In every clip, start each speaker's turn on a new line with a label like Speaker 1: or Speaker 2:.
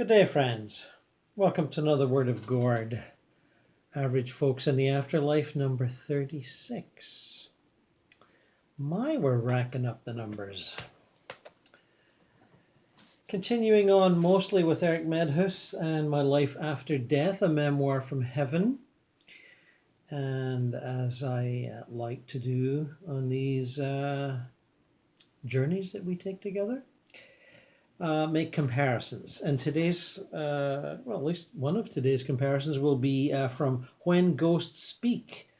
Speaker 1: Good day, friends. Welcome to another Word of Gord. Average Folks in the Afterlife, number 36. We're racking up the numbers. Continuing on mostly with Erik Medhus and My Life After Death, a memoir from heaven. And as I like to do on these journeys that we take together, make comparisons. And today's, at least one of today's comparisons will be from When Ghosts Speak,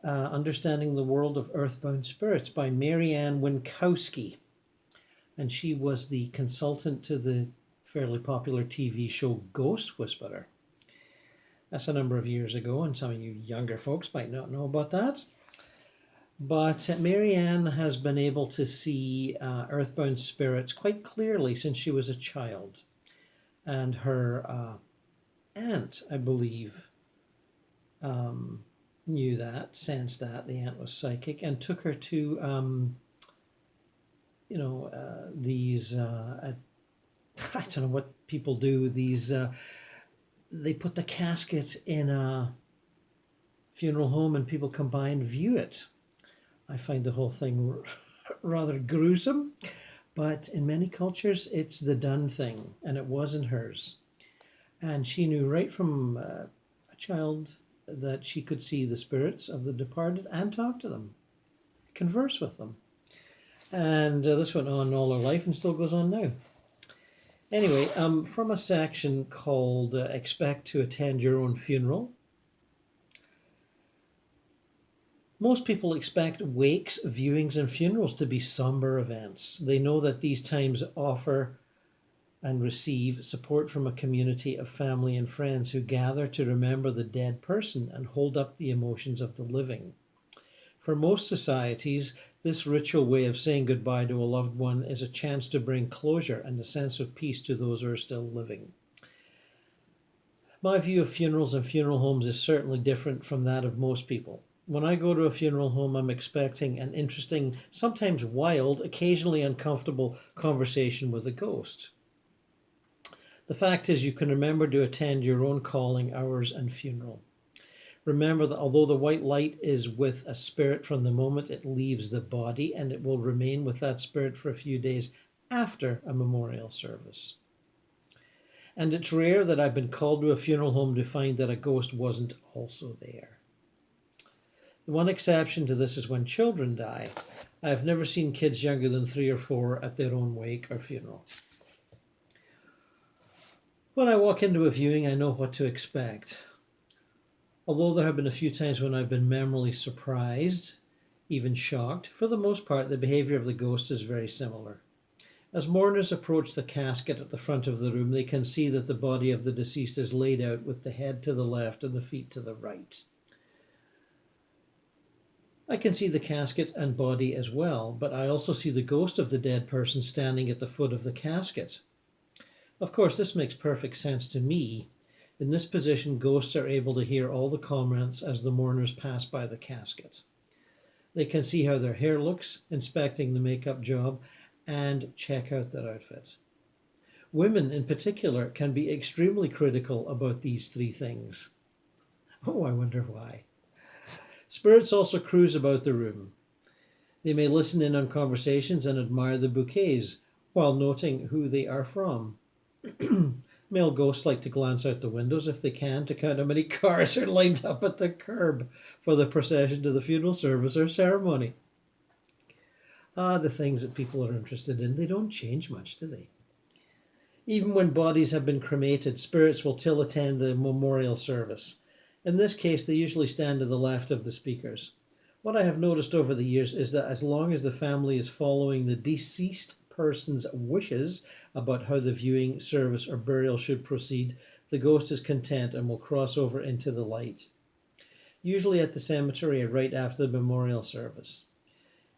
Speaker 1: Understanding the World of Earthbound Spirits by Mary Ann Winkowski. And she was the consultant to the fairly popular TV show Ghost Whisperer. That's a number of years ago, and some of you younger folks might not know about that. But Mary Ann has been able to see earthbound spirits quite clearly since she was a child. And her aunt, I believe, knew that, sensed that. The aunt was psychic and took her to, these, I don't know what people do, these, they put the caskets in a funeral home and people come by and view it. I find the whole thing rather gruesome, but in many cultures it's the done thing, and it wasn't hers. And she knew right from a child that she could see the spirits of the departed and talk to them, converse with them. And this went on all her life and still goes on now. Anyway, from a section called Expect to Attend Your Own Funeral. Most people expect wakes, viewings, and funerals to be somber events. They know that these times offer and receive support from a community of family and friends who gather to remember the dead person and hold up the emotions of the living. For most societies, this ritual way of saying goodbye to a loved one is a chance to bring closure and a sense of peace to those who are still living. My view of funerals and funeral homes is certainly different from that of most people. When I go to a funeral home, I'm expecting an interesting, sometimes wild, occasionally uncomfortable conversation with a ghost. The fact is, you can remember to attend your own calling, hours, and funeral. Remember that although the white light is with a spirit from the moment it leaves the body, and it will remain with that spirit for a few days after a memorial service. And it's rare that I've been called to a funeral home to find that a ghost wasn't also there. The one exception to this is when children die. I have never seen kids younger than 3 or 4 at their own wake or funeral. When I walk into a viewing, I know what to expect. Although there have been a few times when I've been memorably surprised, even shocked, for the most part the behavior of the ghost is very similar. As mourners approach the casket at the front of the room, they can see that the body of the deceased is laid out with the head to the left and the feet to the right. I can see the casket and body as well, but I also see the ghost of the dead person standing at the foot of the casket. Of course, this makes perfect sense to me. In this position, ghosts are able to hear all the comments as the mourners pass by the casket. They can see how their hair looks, inspecting the makeup job, and check out their outfit. Women, in particular, can be extremely critical about these 3 things. Oh, I wonder why. Spirits also cruise about the room. They may listen in on conversations and admire the bouquets while noting who they are from. Male ghosts like to glance out the windows if they can to count how many cars are lined up at the curb for the procession to the funeral service or ceremony. The things that people are interested in, they don't change much, do they? Even when bodies have been cremated, spirits will still attend the memorial service. In this case, they usually stand to the left of the speakers. What I have noticed over the years is that as long as the family is following the deceased person's wishes about how the viewing, service, or burial should proceed, the ghost is content and will cross over into the light, usually at the cemetery right after the memorial service.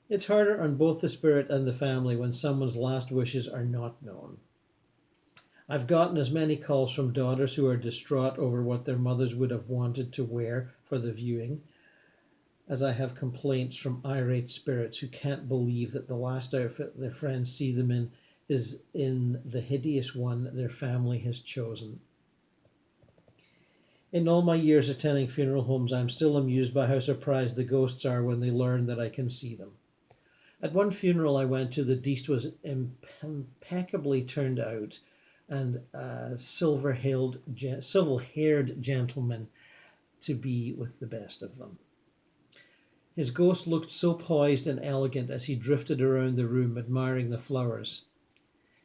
Speaker 1: It's harder on both the spirit and the family when someone's last wishes are not known. I've gotten as many calls from daughters who are distraught over what their mothers would have wanted to wear for the viewing, as I have complaints from irate spirits who can't believe that the last outfit their friends see them in is in the hideous one their family has chosen. In all my years attending funeral homes, I'm still amused by how surprised the ghosts are when they learn that I can see them. At one funeral I went to, the deceased was impeccably turned out, and a silver-haired gentleman to be with the best of them. His ghost looked so poised and elegant as he drifted around the room, admiring the flowers.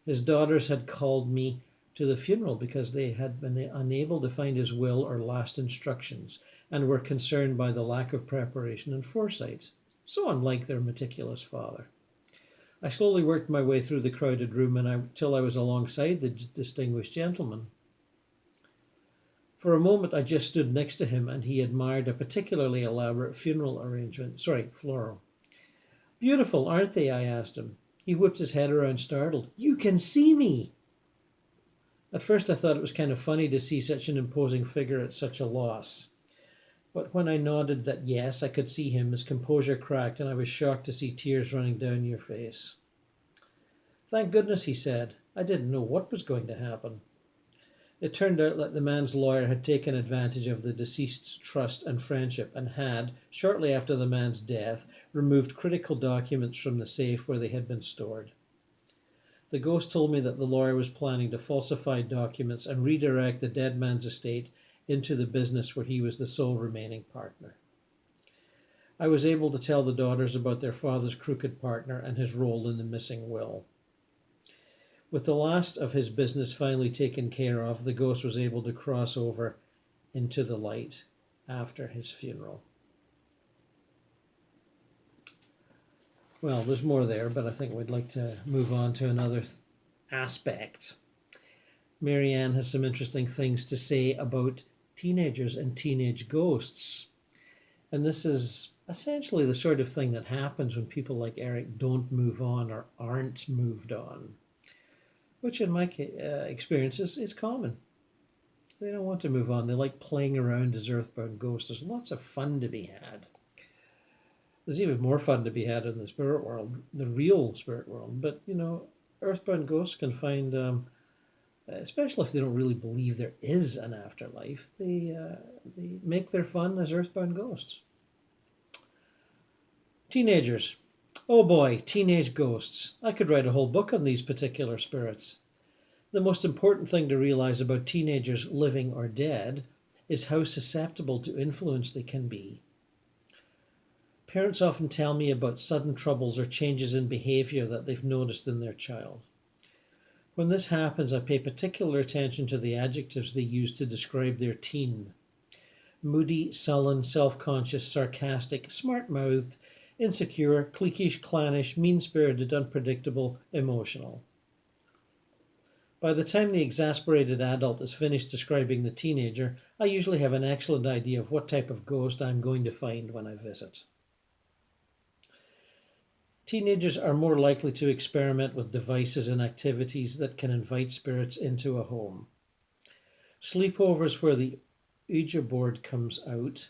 Speaker 1: His daughters had called me to the funeral because they had been unable to find his will or last instructions, and were concerned by the lack of preparation and foresight, so unlike their meticulous father. I slowly worked my way through the crowded room till I was alongside the distinguished gentleman. For a moment I just stood next to him, and he admired a particularly elaborate funeral arrangement. Floral. "Beautiful, aren't they?" I asked him. He whipped his head around, startled. "You can see me!" At first I thought it was kind of funny to see such an imposing figure at such a loss. But when I nodded that yes, I could see him, his composure cracked, and I was shocked to see tears running down your face. "Thank goodness," he said. "I didn't know what was going to happen." It turned out that the man's lawyer had taken advantage of the deceased's trust and friendship, and had, shortly after the man's death, removed critical documents from the safe where they had been stored. The ghost told me that the lawyer was planning to falsify documents and redirect the dead man's estate into the business where he was the sole remaining partner. I was able to tell the daughters about their father's crooked partner and his role in the missing will. With the last of his business finally taken care of, the ghost was able to cross over into the light after his funeral. Well, there's more there, but I think we'd like to move on to another aspect. Mary Ann has some interesting things to say about teenagers and teenage ghosts. And this is essentially the sort of thing that happens when people like Erik don't move on or aren't moved on, which in my experience is common. They don't want to move on. They like playing around as earthbound ghosts. There's lots of fun to be had. There's even more fun to be had in the spirit world, the real spirit world. But, earthbound ghosts can find, especially if they don't really believe there is an afterlife, they make their fun as earthbound ghosts. Teenagers. Oh boy, teenage ghosts. I could write a whole book on these particular spirits. The most important thing to realize about teenagers, living or dead, is how susceptible to influence they can be. Parents often tell me about sudden troubles or changes in behavior that they've noticed in their child. When this happens, I pay particular attention to the adjectives they use to describe their teen. Moody, sullen, self-conscious, sarcastic, smart-mouthed, insecure, cliquish, clannish, mean-spirited, unpredictable, emotional. By the time the exasperated adult is finished describing the teenager, I usually have an excellent idea of what type of ghost I'm going to find when I visit. Teenagers are more likely to experiment with devices and activities that can invite spirits into a home. Sleepovers where the Ouija board comes out,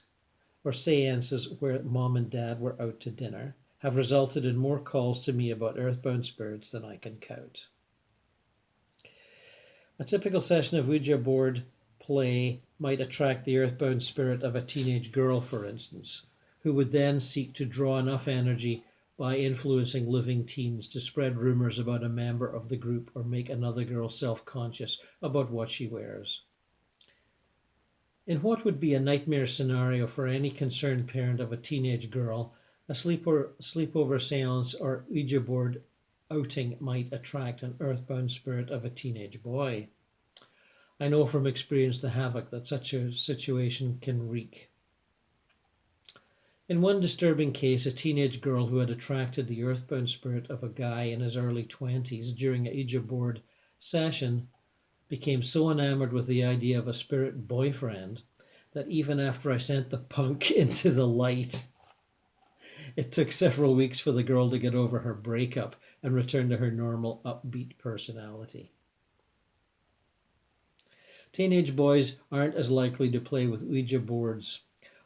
Speaker 1: or seances where mom and dad were out to dinner, have resulted in more calls to me about earthbound spirits than I can count. A typical session of Ouija board play might attract the earthbound spirit of a teenage girl, for instance, who would then seek to draw enough energy by influencing living teens to spread rumors about a member of the group or make another girl self-conscious about what she wears. In what would be a nightmare scenario for any concerned parent of a teenage girl, a sleepover seance or Ouija board outing might attract an earthbound spirit of a teenage boy. I know from experience the havoc that such a situation can wreak. In one disturbing case, a teenage girl who had attracted the earthbound spirit of a guy in his early 20s during a Ouija board session became so enamored with the idea of a spirit boyfriend that even after I sent the punk into the light, it took several weeks for the girl to get over her breakup and return to her normal upbeat personality. Teenage boys aren't as likely to play with Ouija boards,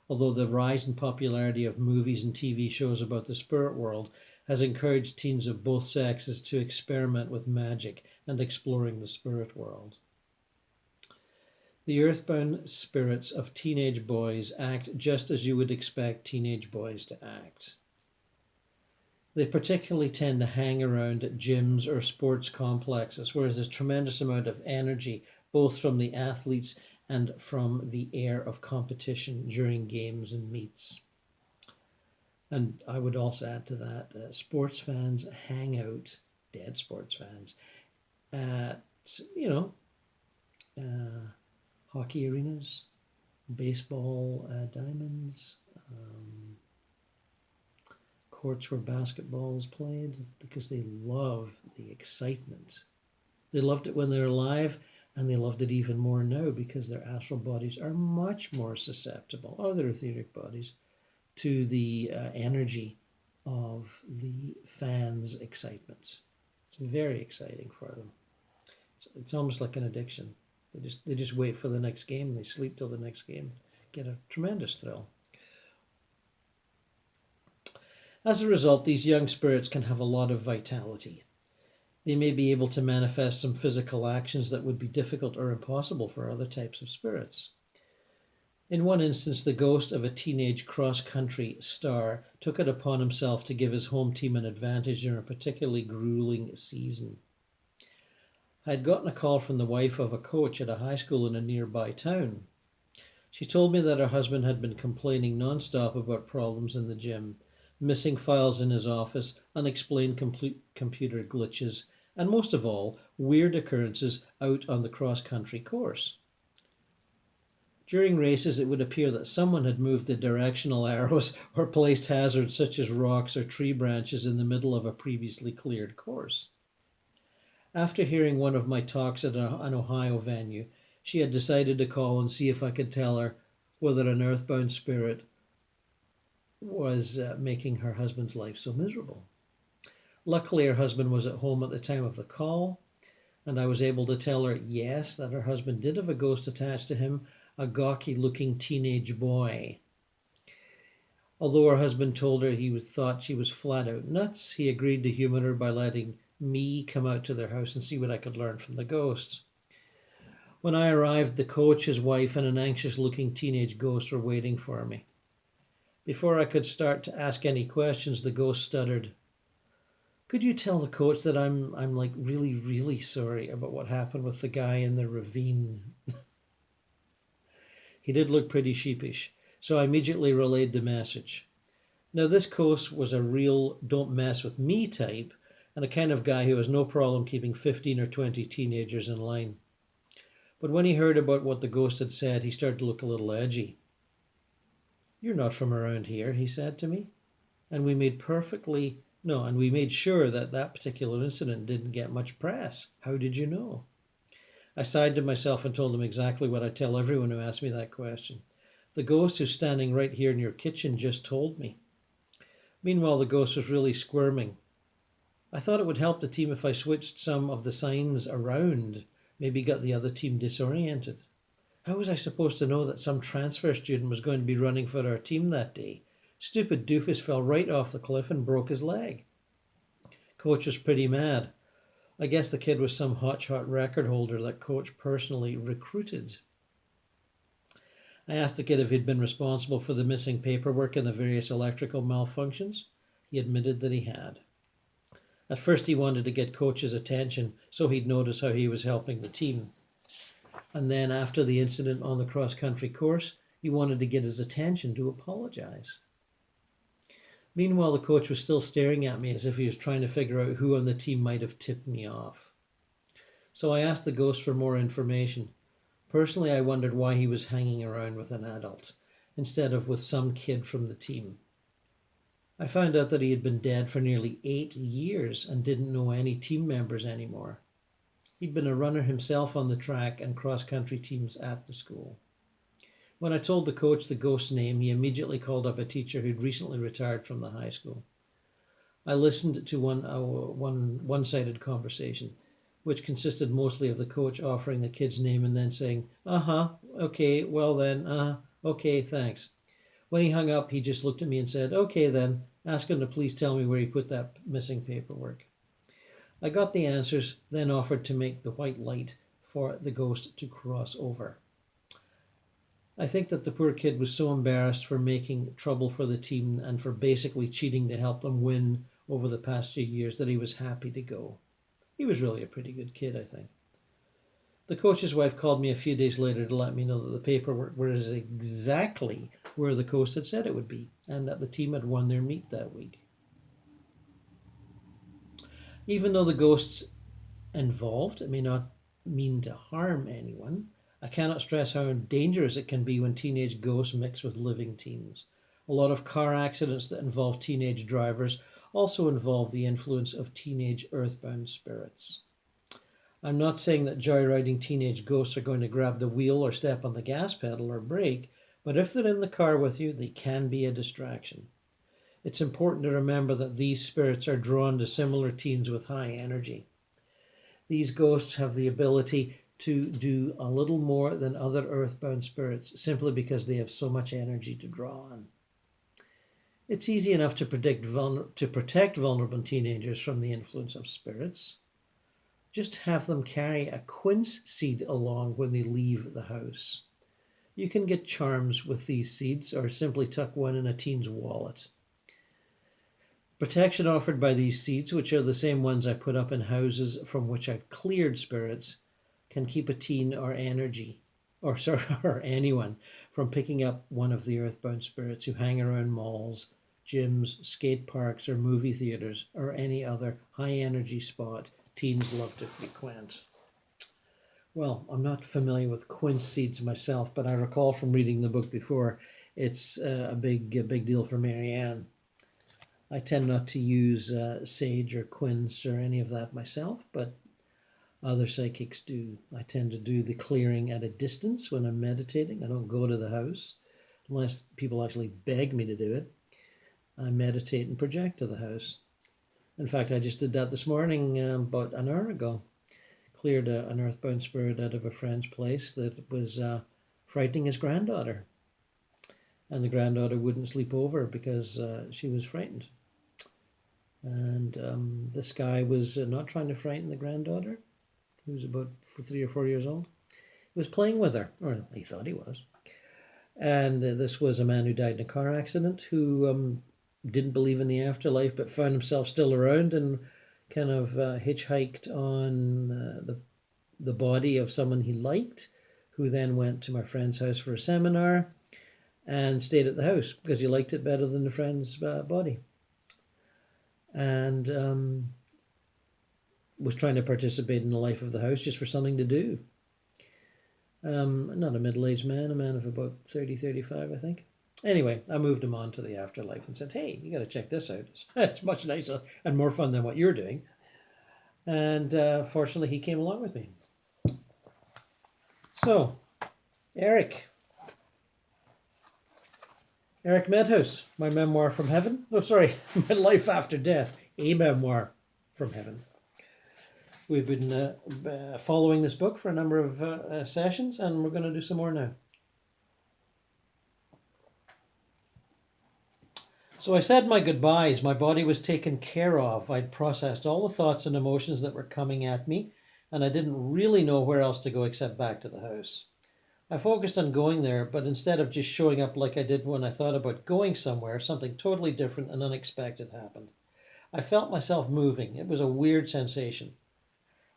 Speaker 1: although the rise in popularity of movies and TV shows about the spirit world has encouraged teens of both sexes to experiment with magic and exploring the spirit world. The earthbound spirits of teenage boys act just as you would expect teenage boys to act. They particularly tend to hang around at gyms or sports complexes where there's a tremendous amount of energy, both from the athletes and from the air of competition during games and meets. And I would also add to that, sports fans hang out, dead sports fans, at, hockey arenas, baseball diamonds, courts where basketball is played, because they love the excitement. They loved it when they were alive, and they loved it even more now because their astral bodies are much more susceptible, or their etheric bodies, to the energy of the fans' excitement. It's very exciting for them. It's almost like an addiction. They just wait for the next game. They sleep till the next game. Get a tremendous thrill. As a result, these young spirits can have a lot of vitality. They may be able to manifest some physical actions that would be difficult or impossible for other types of spirits. In one instance, the ghost of a teenage cross-country star took it upon himself to give his home team an advantage during a particularly grueling season. I had gotten a call from the wife of a coach at a high school in a nearby town. She told me that her husband had been complaining non-stop about problems in the gym, missing files in his office, unexplained computer glitches, and most of all, weird occurrences out on the cross-country course. During races, it would appear that someone had moved the directional arrows or placed hazards such as rocks or tree branches in the middle of a previously cleared course. After hearing one of my talks at an Ohio venue, she had decided to call and see if I could tell her whether an earthbound spirit was making her husband's life so miserable. Luckily, her husband was at home at the time of the call, and I was able to tell her, yes, that her husband did have a ghost attached to him, a gawky-looking teenage boy. Although her husband told her he thought she was flat out nuts, he agreed to humor her by letting me come out to their house and see what I could learn from the ghosts. When I arrived, the coach, his wife, and an anxious-looking teenage ghost were waiting for me. Before I could start to ask any questions, the ghost stuttered, "Could you tell the coach that I'm like really, really sorry about what happened with the guy in the ravine?" He did look pretty sheepish, so I immediately relayed the message. Now, this ghost was a real don't mess with me type, and a kind of guy who has no problem keeping 15 or 20 teenagers in line. But when he heard about what the ghost had said, he started to look a little edgy. "You're not from around here," he said to me. And we made sure that that particular incident didn't get much press. How did you know? I sighed to myself and told him exactly what I tell everyone who asks me that question. The ghost who's standing right here in your kitchen just told me. Meanwhile, the ghost was really squirming. I thought it would help the team if I switched some of the signs around, maybe got the other team disoriented. How was I supposed to know that some transfer student was going to be running for our team that day? Stupid doofus fell right off the cliff and broke his leg. Coach was pretty mad. I guess the kid was some hotshot record holder that coach personally recruited. I asked the kid if he'd been responsible for the missing paperwork and the various electrical malfunctions. He admitted that he had. At first he wanted to get coach's attention so he'd notice how he was helping the team. And then after the incident on the cross-country course, he wanted to get his attention to apologize. Meanwhile, the coach was still staring at me as if he was trying to figure out who on the team might have tipped me off. So I asked the ghost for more information. Personally, I wondered why he was hanging around with an adult instead of with some kid from the team. I found out that he had been dead for nearly 8 years and didn't know any team members anymore. He'd been a runner himself on the track and cross-country teams at the school. When I told the coach the ghost's name, he immediately called up a teacher who'd recently retired from the high school. I listened to one-sided conversation, which consisted mostly of the coach offering the kid's name and then saying, okay, well then, okay, thanks. When he hung up, he just looked at me and said, "Okay then, Ask him to please tell me where he put that missing paperwork. I got the answers, then offered to make the white light for the ghost to cross over. I think that the poor kid was so embarrassed for making trouble for the team and for basically cheating to help them win over the past few years that he was happy to go. He was really a pretty good kid, I think. The coach's wife called me a few days later to let me know that the paperwork was exactly where the coach had said it would be, and that the team had won their meet that week. Even though the ghosts involved may not mean to harm anyone, I cannot stress how dangerous it can be when teenage ghosts mix with living teens. A lot of car accidents that involve teenage drivers also involve the influence of teenage earthbound spirits. I'm not saying that joyriding teenage ghosts are going to grab the wheel or step on the gas pedal or brake, but if they're in the car with you, they can be a distraction. It's important to remember that these spirits are drawn to similar teens with high energy. These ghosts have the ability to do a little more than other earthbound spirits simply because they have so much energy to draw on. It's easy enough to protect vulnerable teenagers from the influence of spirits. Just have them carry a quince seed along when they leave the house. You can get charms with these seeds or simply tuck one in a teen's wallet. Protection offered by these seeds, which are the same ones I put up in houses from which I've cleared spirits, can keep a teen or or anyone from picking up one of the earthbound spirits who hang around malls, gyms, skate parks, or movie theaters, or any other high energy spot teens love to frequent. Well, I'm not familiar with quince seeds myself, but I recall from reading the book before, it's a big deal for Mary Ann. I tend not to use sage or quince or any of that myself, but other psychics do. I tend to do the clearing at a distance when I'm meditating. I don't go to the house unless people actually beg me to do it. I meditate and project to the house. In fact, I just did that this morning about an hour ago. Cleared an earthbound spirit out of a friend's place that was frightening his granddaughter. And the granddaughter wouldn't sleep over because she was frightened. And this guy was not trying to frighten the granddaughter, who was about 3 or 4 years old. He was playing with her, or he thought he was. And this was a man who died in a car accident, who didn't believe in the afterlife, but found himself still around and kind of hitchhiked on the body of someone he liked, who then went to my friend's house for a seminar and stayed at the house because he liked it better than the friend's body. And was trying to participate in the life of the house just for something to do. Not a middle-aged man, a man of about 30, 35, I think. Anyway, I moved him on to the afterlife and said, hey, you got to check this out. It's much nicer and more fun than what you're doing. And fortunately, he came along with me. So, Erik Medhus, my memoir from heaven. No, sorry, my life after death, a memoir from heaven. We've been following this book for a number of sessions, and we're going to do some more now. So I said my goodbyes. My body was taken care of. I'd processed all the thoughts and emotions that were coming at me, and I didn't really know where else to go except back to the house. I focused on going there, but instead of just showing up like I did when I thought about going somewhere, something totally different and unexpected happened. I felt myself moving. It was a weird sensation.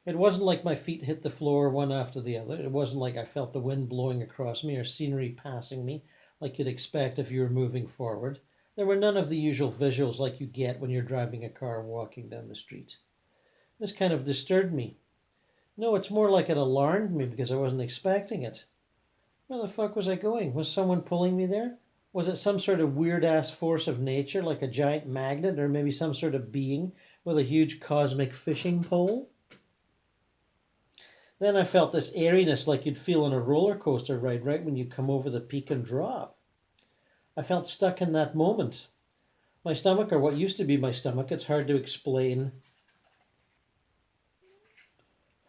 Speaker 1: It wasn't like my feet hit the floor one after the other. It wasn't like I felt the wind blowing across me or scenery passing me like you'd expect if you were moving forward. There were none of the usual visuals like you get when you're driving a car or walking down the street. This kind of disturbed me. No, it's more like it alarmed me because I wasn't expecting it. Where the fuck was I going? Was someone pulling me there? Was it some sort of weird-ass force of nature, like a giant magnet, or maybe some sort of being with a huge cosmic fishing pole? Then I felt this airiness like you'd feel on a roller coaster ride right when you come over the peak and drop. I felt stuck in that moment. My stomach, or what used to be my stomach, it's hard to explain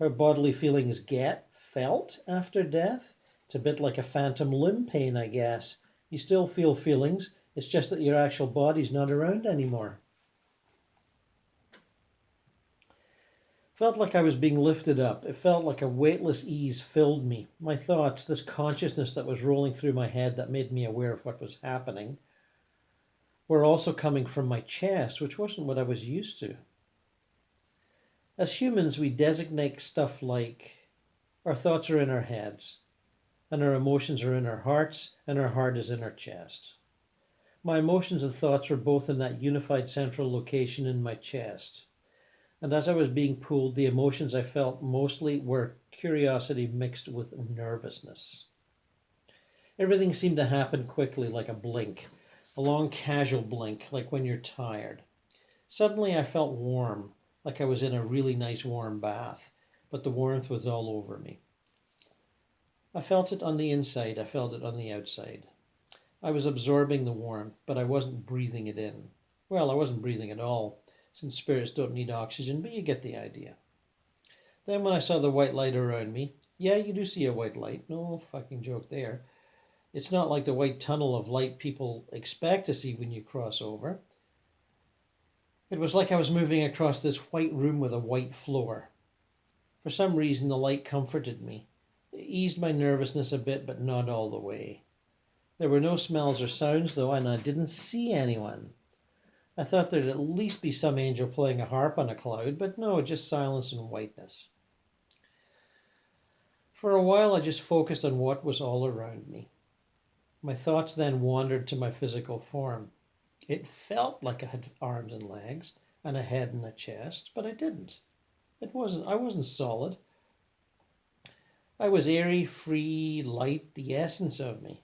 Speaker 1: how bodily feelings felt after death. It's a bit like a phantom limb pain, I guess. You still feel feelings, It's just that your actual body's not around anymore. Felt like I was being lifted up. It felt like a weightless ease filled me. My thoughts, this consciousness that was rolling through my head that made me aware of what was happening, were also coming from my chest, which wasn't what I was used to. As humans, we designate stuff like our thoughts are in our heads, and our emotions are in our hearts, and our heart is in our chest. My emotions and thoughts were both in that unified central location in my chest. And as I was being pulled, the emotions I felt mostly were curiosity mixed with nervousness. Everything seemed to happen quickly, like a blink, a long casual blink, like when you're tired. Suddenly I felt warm, like I was in a really nice warm bath, but the warmth was all over me. I felt it on the inside, I felt it on the outside. I was absorbing the warmth, but I wasn't breathing it in. Well, I wasn't breathing at all, since spirits don't need oxygen, but you get the idea. Then when I saw the white light around me, yeah, you do see a white light, no fucking joke there. It's not like the white tunnel of light people expect to see when you cross over. It was like I was moving across this white room with a white floor. For some reason, the light comforted me. It eased my nervousness a bit, but not all the way. There were no smells or sounds, though, and I didn't see anyone. I thought there'd at least be some angel playing a harp on a cloud, but no, just silence and whiteness. For a while, I just focused on what was all around me. My thoughts then wandered to my physical form. It felt like I had arms and legs and a head and a chest, but I didn't. I wasn't solid. I was airy, free, light, the essence of me.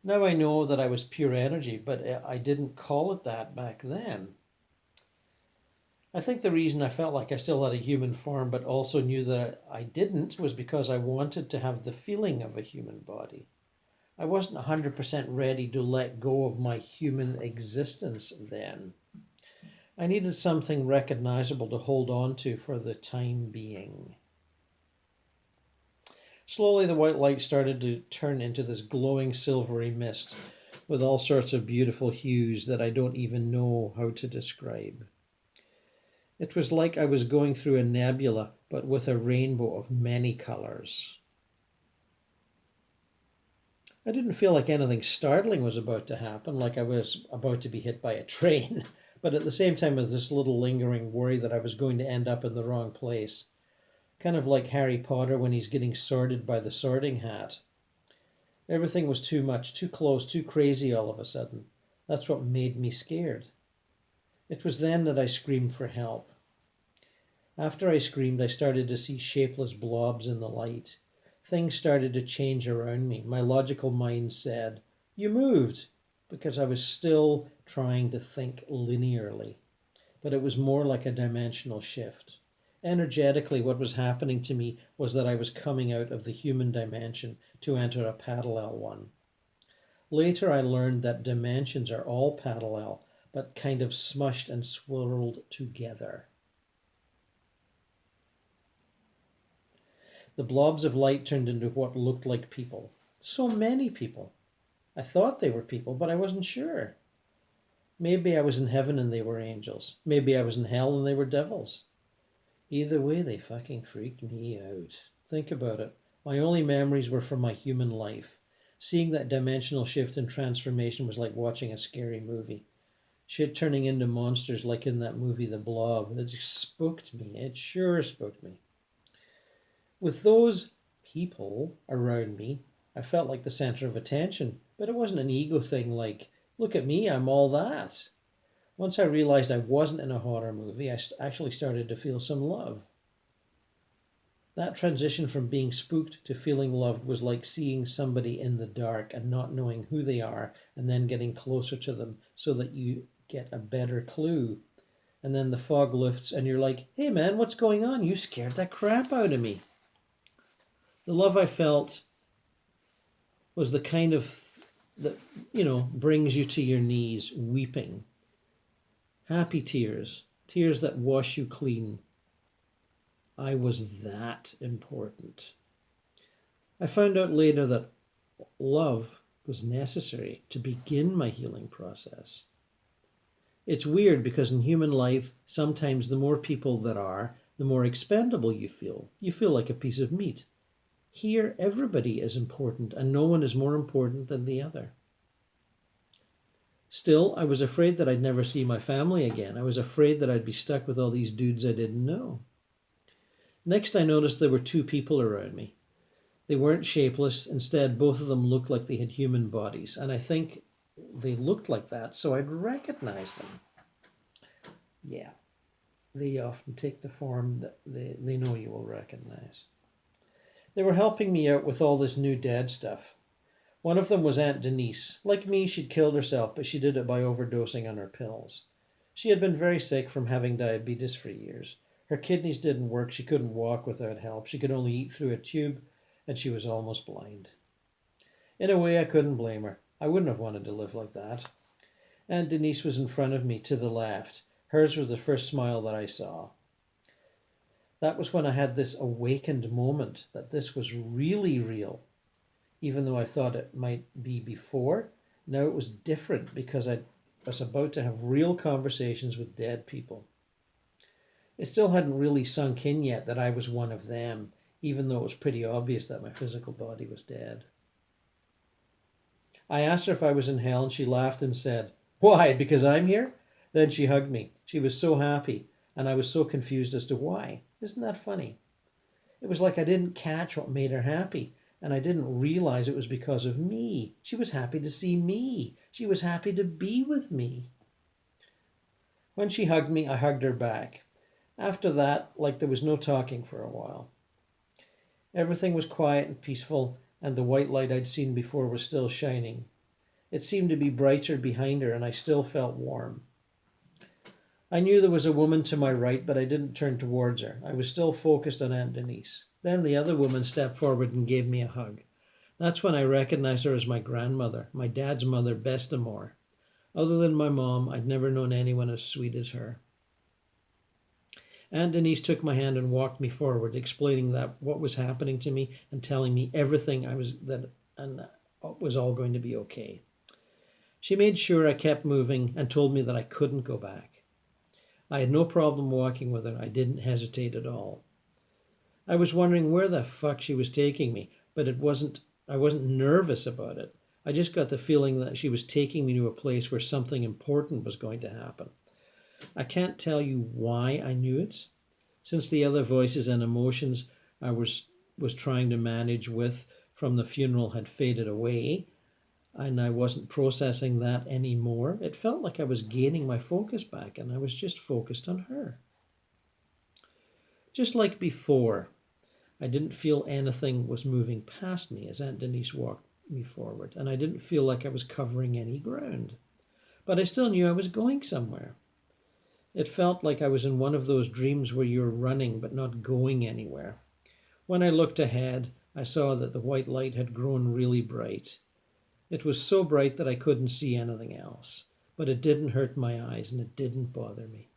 Speaker 1: Now I know that I was pure energy, but I didn't call it that back then. I think the reason I felt like I still had a human form, but also knew that I didn't, was because I wanted to have the feeling of a human body. I wasn't 100% ready to let go of my human existence then. I needed something recognizable to hold on to for the time being. Slowly the white light started to turn into this glowing silvery mist with all sorts of beautiful hues that I don't even know how to describe. It was like I was going through a nebula, but with a rainbow of many colors. I didn't feel like anything startling was about to happen, like I was about to be hit by a train, but at the same time with this little lingering worry that I was going to end up in the wrong place. Kind of like Harry Potter when he's getting sorted by the sorting hat. Everything was too much, too close, too crazy all of a sudden. That's what made me scared. It was then that I screamed for help. After I screamed, I started to see shapeless blobs in the light. Things started to change around me. My logical mind said, "You moved," because I was still trying to think linearly. But it was more like a dimensional shift. Energetically, what was happening to me was that I was coming out of the human dimension to enter a parallel one. Later, I learned that dimensions are all parallel, but kind of smushed and swirled together. The blobs of light turned into what looked like people. So many people. I thought they were people, but I wasn't sure. Maybe I was in heaven and they were angels. Maybe I was in hell and they were devils. Either way, they fucking freaked me out. Think about it. My only memories were from my human life. Seeing that dimensional shift and transformation was like watching a scary movie. Shit turning into monsters like in that movie The Blob. It spooked me. It sure spooked me. With those people around me, I felt like the center of attention. But it wasn't an ego thing like, look at me, I'm all that. Once I realized I wasn't in a horror movie, I actually started to feel some love. That transition from being spooked to feeling loved was like seeing somebody in the dark and not knowing who they are and then getting closer to them so that you get a better clue. And then the fog lifts and you're like, hey man, what's going on? You scared the crap out of me. The love I felt was the kind of that, brings you to your knees weeping. Happy tears, tears that wash you clean. I was that important. I found out later that love was necessary to begin my healing process. It's weird because in human life, sometimes the more people that are, the more expendable you feel. You feel like a piece of meat. Here, everybody is important, and no one is more important than the other. Still, I was afraid that I'd never see my family again. I was afraid that I'd be stuck with all these dudes I didn't know. Next, I noticed there were two people around me. They weren't shapeless. Instead, both of them looked like they had human bodies, and I think they looked like that, so I'd recognize them. Yeah, they often take the form that they know you will recognize. They were helping me out with all this new dad stuff. One of them was Aunt Denise. Like me, she'd killed herself, but she did it by overdosing on her pills. She had been very sick from having diabetes for years. Her kidneys didn't work, she couldn't walk without help, she could only eat through a tube, and she was almost blind. In a way, I couldn't blame her. I wouldn't have wanted to live like that. Aunt Denise was in front of me, to the left. Hers was the first smile that I saw. That was when I had this awakened moment that this was really real. Even though I thought it might be before, now it was different because I was about to have real conversations with dead people. It still hadn't really sunk in yet that I was one of them, even though it was pretty obvious that my physical body was dead. I asked her if I was in hell, and she laughed and said, "Why, because I'm here?" Then she hugged me. She was so happy, and I was so confused as to why. Isn't that funny? It was like I didn't catch what made her happy. And I didn't realize it was because of me. She was happy to see me. She was happy to be with me. When she hugged me, I hugged her back. After that, like there was no talking for a while. Everything was quiet and peaceful, and the white light I'd seen before was still shining. It seemed to be brighter behind her, and I still felt warm. I knew there was a woman to my right, but I didn't turn towards her. I was still focused on Aunt Denise. Then the other woman stepped forward and gave me a hug. That's when I recognized her as my grandmother, my dad's mother, Bestamore. Other than my mom, I'd never known anyone as sweet as her. Aunt Denise took my hand and walked me forward, explaining that what was happening to me and telling me everything what was all going to be okay. She made sure I kept moving and told me that I couldn't go back. I had no problem walking with her. I didn't hesitate at all. I was wondering where the fuck she was taking me, but I wasn't nervous about it. I just got the feeling that she was taking me to a place where something important was going to happen. I can't tell you why I knew it, since the other voices and emotions I was trying to manage with from the funeral had faded away, and I wasn't processing that anymore. It felt like I was gaining my focus back, and I was just focused on her. Just like before, I didn't feel anything was moving past me as Aunt Denise walked me forward, and I didn't feel like I was covering any ground. But I still knew I was going somewhere. It felt like I was in one of those dreams where you're running but not going anywhere. When I looked ahead, I saw that the white light had grown really bright. It was so bright that I couldn't see anything else, but it didn't hurt my eyes and it didn't bother me.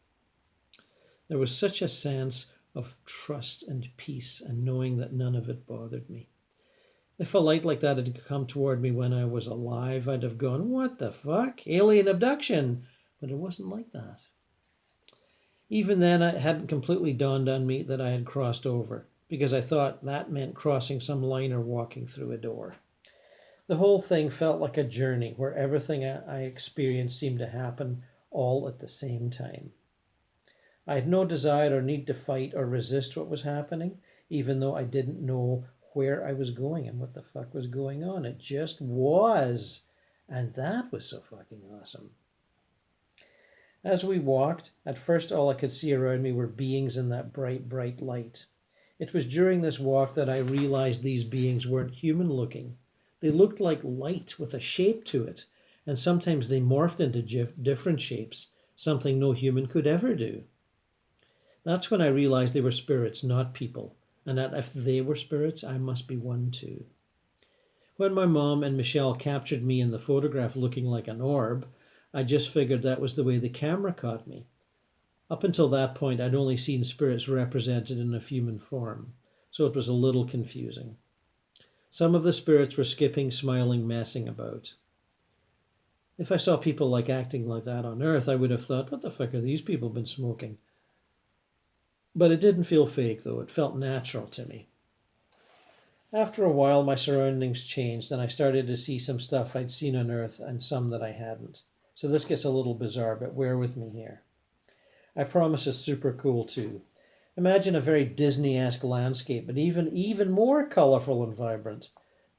Speaker 1: There was such a sense of trust and peace and knowing that none of it bothered me. If a light like that had come toward me when I was alive, I'd have gone, "What the fuck? Alien abduction!" But it wasn't like that. Even then, it hadn't completely dawned on me that I had crossed over, because I thought that meant crossing some line or walking through a door. The whole thing felt like a journey where everything I experienced seemed to happen all at the same time. I had no desire or need to fight or resist what was happening, even though I didn't know where I was going and what the fuck was going on. It just was. And that was so fucking awesome. As we walked, at first all I could see around me were beings in that bright, bright light. It was during this walk that I realized these beings weren't human-looking. They looked like light with a shape to it, and sometimes they morphed into different shapes, something no human could ever do. That's when I realized they were spirits, not people, and that if they were spirits, I must be one too. When my mom and Michelle captured me in the photograph looking like an orb, I just figured that was the way the camera caught me. Up until that point, I'd only seen spirits represented in a human form, so it was a little confusing. Some of the spirits were skipping, smiling, messing about. If I saw people acting like that on Earth, I would have thought, what the fuck are these people been smoking? But it didn't feel fake, though. It felt natural to me. After a while, my surroundings changed, and I started to see some stuff I'd seen on Earth and some that I hadn't. So this gets a little bizarre, but bear with me here. I promise it's super cool too. Imagine a very Disney-esque landscape, but even more colourful and vibrant.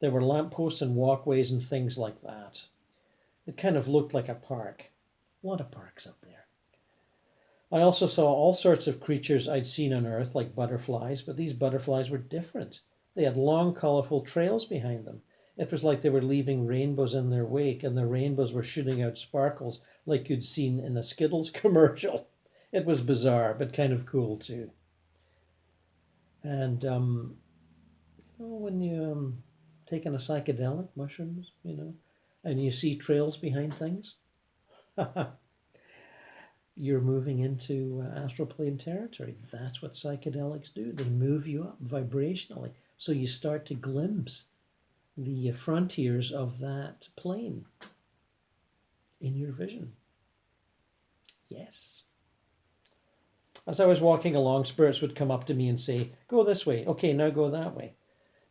Speaker 1: There were lampposts and walkways and things like that. It kind of looked like a park. A lot of parks up there. I also saw all sorts of creatures I'd seen on Earth, like butterflies, but these butterflies were different. They had long, colourful trails behind them. It was like they were leaving rainbows in their wake, and the rainbows were shooting out sparkles like you'd seen in a Skittles commercial. It was bizarre, but kind of cool too. And when you taking a psychedelic, mushrooms, and you see trails behind things, you're moving into astral plane territory. That's what psychedelics do. They move you up vibrationally, so you start to glimpse the frontiers of that plane in your vision. Yes. As I was walking along, spirits would come up to me and say, go this way. Okay, now go that way.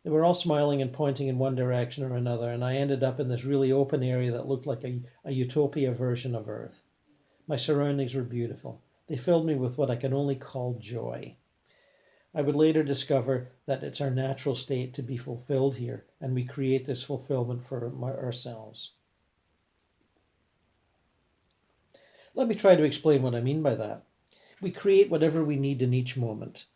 Speaker 1: They were all smiling and pointing in one direction or another, and I ended up in this really open area that looked like a utopia version of Earth. My surroundings were beautiful. They filled me with what I can only call joy. I would later discover that it's our natural state to be fulfilled here, and we create this fulfillment for ourselves. Let me try to explain what I mean by that. We create whatever we need in each moment.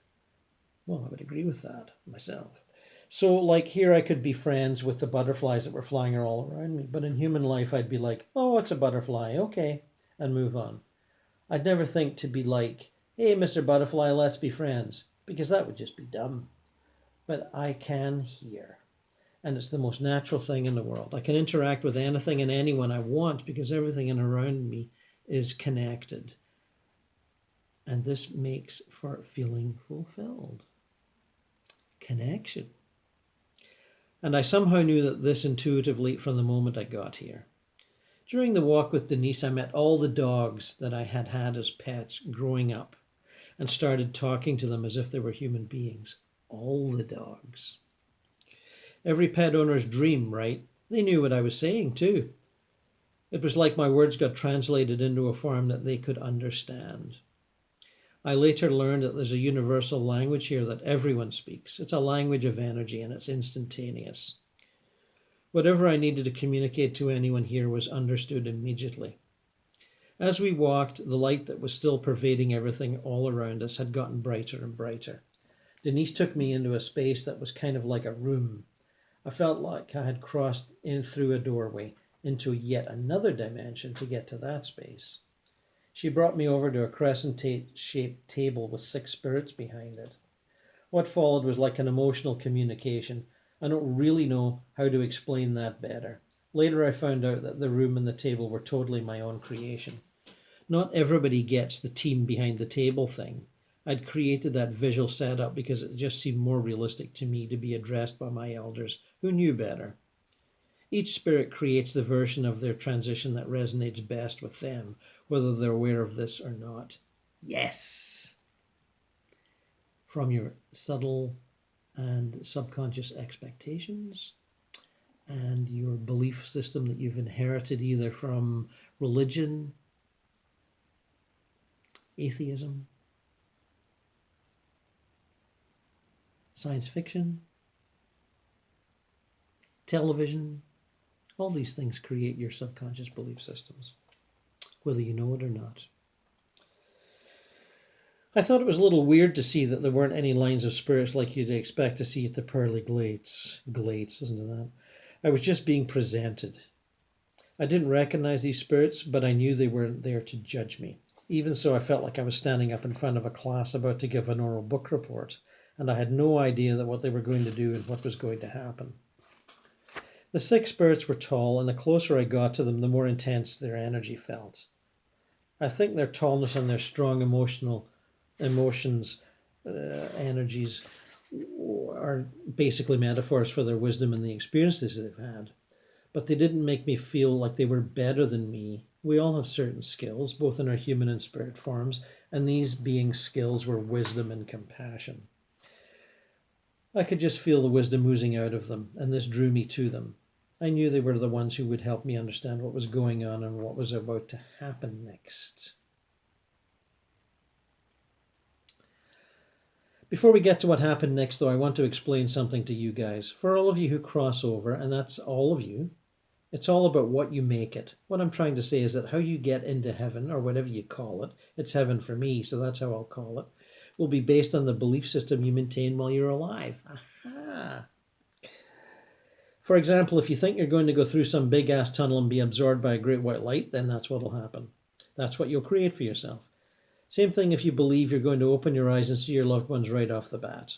Speaker 1: Well, I would agree with that myself. So, here I could be friends with the butterflies that were flying all around me, but in human life I'd be like, oh, it's a butterfly, okay, and move on. I'd never think to be like, hey, Mr. Butterfly, let's be friends, because that would just be dumb. But I can hear, and it's the most natural thing in the world. I can interact with anything and anyone I want because everything around me is connected. And this makes for feeling fulfilled. Connection. And I somehow knew that this intuitively from the moment I got here. During the walk with Denise, I met all the dogs that I had had as pets growing up and started talking to them as if they were human beings. All the dogs. Every pet owner's dream, right? They knew what I was saying too. It was like my words got translated into a form that they could understand. I later learned that there's a universal language here that everyone speaks. It's a language of energy and it's instantaneous. Whatever I needed to communicate to anyone here was understood immediately. As we walked, the light that was still pervading everything all around us had gotten brighter and brighter. Denise took me into a space that was kind of like a room. I felt like I had crossed in through a doorway into yet another dimension to get to that space. She brought me over to a crescent-shaped table with 6 spirits behind it. What followed was like an emotional communication. I don't really know how to explain that better. Later I found out that the room and the table were totally my own creation. Not everybody gets the team behind the table thing. I'd created that visual setup because it just seemed more realistic to me to be addressed by my elders who knew better. Each spirit creates the version of their transition that resonates best with them, whether they're aware of this or not. Yes! From your subtle and subconscious expectations and your belief system that you've inherited either from religion, atheism, science fiction, television. All these things create your subconscious belief systems, whether you know it or not. I thought it was a little weird to see that there weren't any lines of spirits like you'd expect to see at the pearly glades. Glades, listen to that. I was just being presented. I didn't recognize these spirits, but I knew they weren't there to judge me. Even so, I felt like I was standing up in front of a class about to give an oral book report, and I had no idea that what they were going to do and what was going to happen. The 6 spirits were tall, and the closer I got to them, the more intense their energy felt. I think their tallness and their strong energies are basically metaphors for their wisdom and the experiences they've had. But they didn't make me feel like they were better than me. We all have certain skills, both in our human and spirit forms, and these being skills were wisdom and compassion. I could just feel the wisdom oozing out of them, and this drew me to them. I knew they were the ones who would help me understand what was going on and what was about to happen next. Before we get to what happened next, though, I want to explain something to you guys. For all of you who cross over, and that's all of you, it's all about what you make it. What I'm trying to say is that how you get into heaven, or whatever you call it, it's heaven for me, so that's how I'll call it, will be based on the belief system you maintain while you're alive. Aha! For example, if you think you're going to go through some big-ass tunnel and be absorbed by a great white light, then that's what will happen. That's what you'll create for yourself. Same thing if you believe you're going to open your eyes and see your loved ones right off the bat.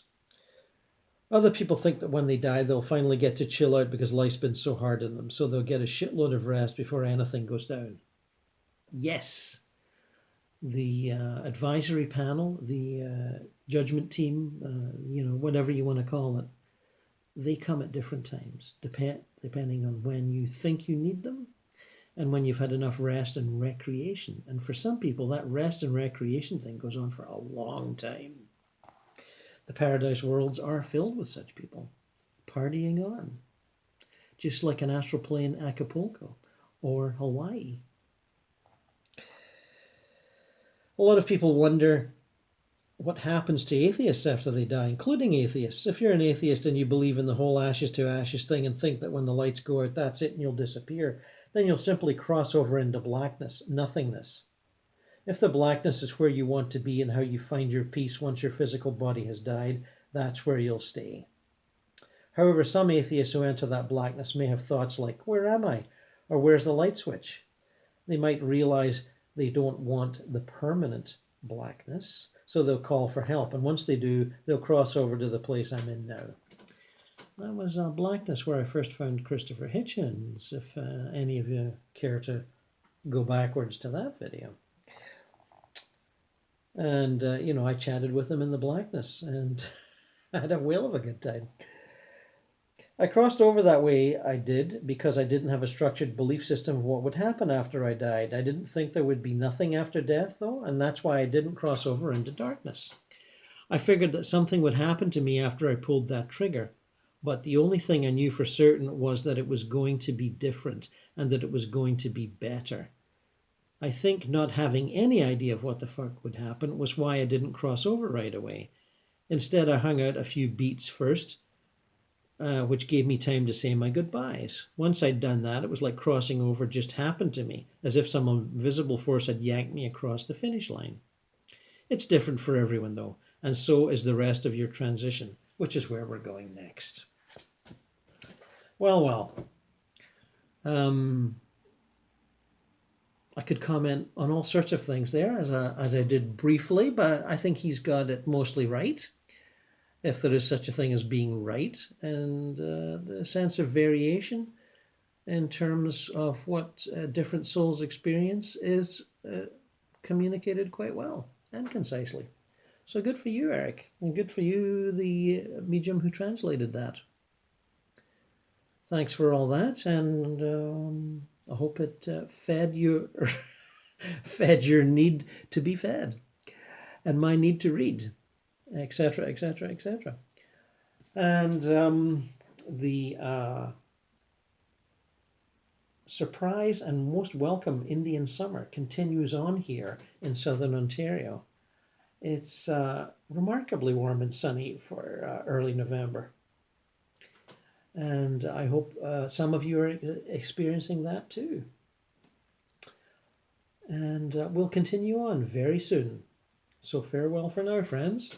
Speaker 1: Other people think that when they die, they'll finally get to chill out because life's been so hard on them, so they'll get a shitload of rest before anything goes down. Yes, the advisory panel, the judgment team, whatever you want to call it, they come at different times, depending on when you think you need them and when you've had enough rest and recreation. And for some people, that rest and recreation thing goes on for a long time. The paradise worlds are filled with such people, partying on, just like an astral plane Acapulco or Hawaii. A lot of people wonder what happens to atheists after they die, including atheists. If you're an atheist and you believe in the whole ashes to ashes thing and think that when the lights go out, that's it and you'll disappear, then you'll simply cross over into blackness, nothingness. If the blackness is where you want to be and how you find your peace once your physical body has died, that's where you'll stay. However, some atheists who enter that blackness may have thoughts like, where am I? Or where's the light switch? They might realize they don't want the permanent blackness, so they'll call for help. And once they do, they'll cross over to the place I'm in now. That was Blackness, where I first found Christopher Hitchens, if any of you care to go backwards to that video. And, I chatted with him in the blackness and I had a whale of a good time. I crossed over that way, I did, because I didn't have a structured belief system of what would happen after I died. I didn't think there would be nothing after death, though, and that's why I didn't cross over into darkness. I figured that something would happen to me after I pulled that trigger, but the only thing I knew for certain was that it was going to be different and that it was going to be better. I think not having any idea of what the fuck would happen was why I didn't cross over right away. Instead, I hung out a few beats first, which gave me time to say my goodbyes. Once I'd done that, it was like crossing over just happened to me, as if some invisible force had yanked me across the finish line. It's different for everyone, though, and so is the rest of your transition, which is where we're going next. Well. I could comment on all sorts of things there, as I did briefly, but I think he's got it mostly right, if there is such a thing as being right, and the sense of variation in terms of what different souls experience is communicated quite well and concisely. So good for you, Erik, and good for you, the medium who translated that. Thanks for all that, and I hope it fed your fed your need to be fed, and my need to read, etc., etc., etc. And the surprise and most welcome Indian summer continues on here in southern Ontario. It's remarkably warm and sunny for early November. And I hope some of you are experiencing that too. And we'll continue on very soon. So farewell for now, friends.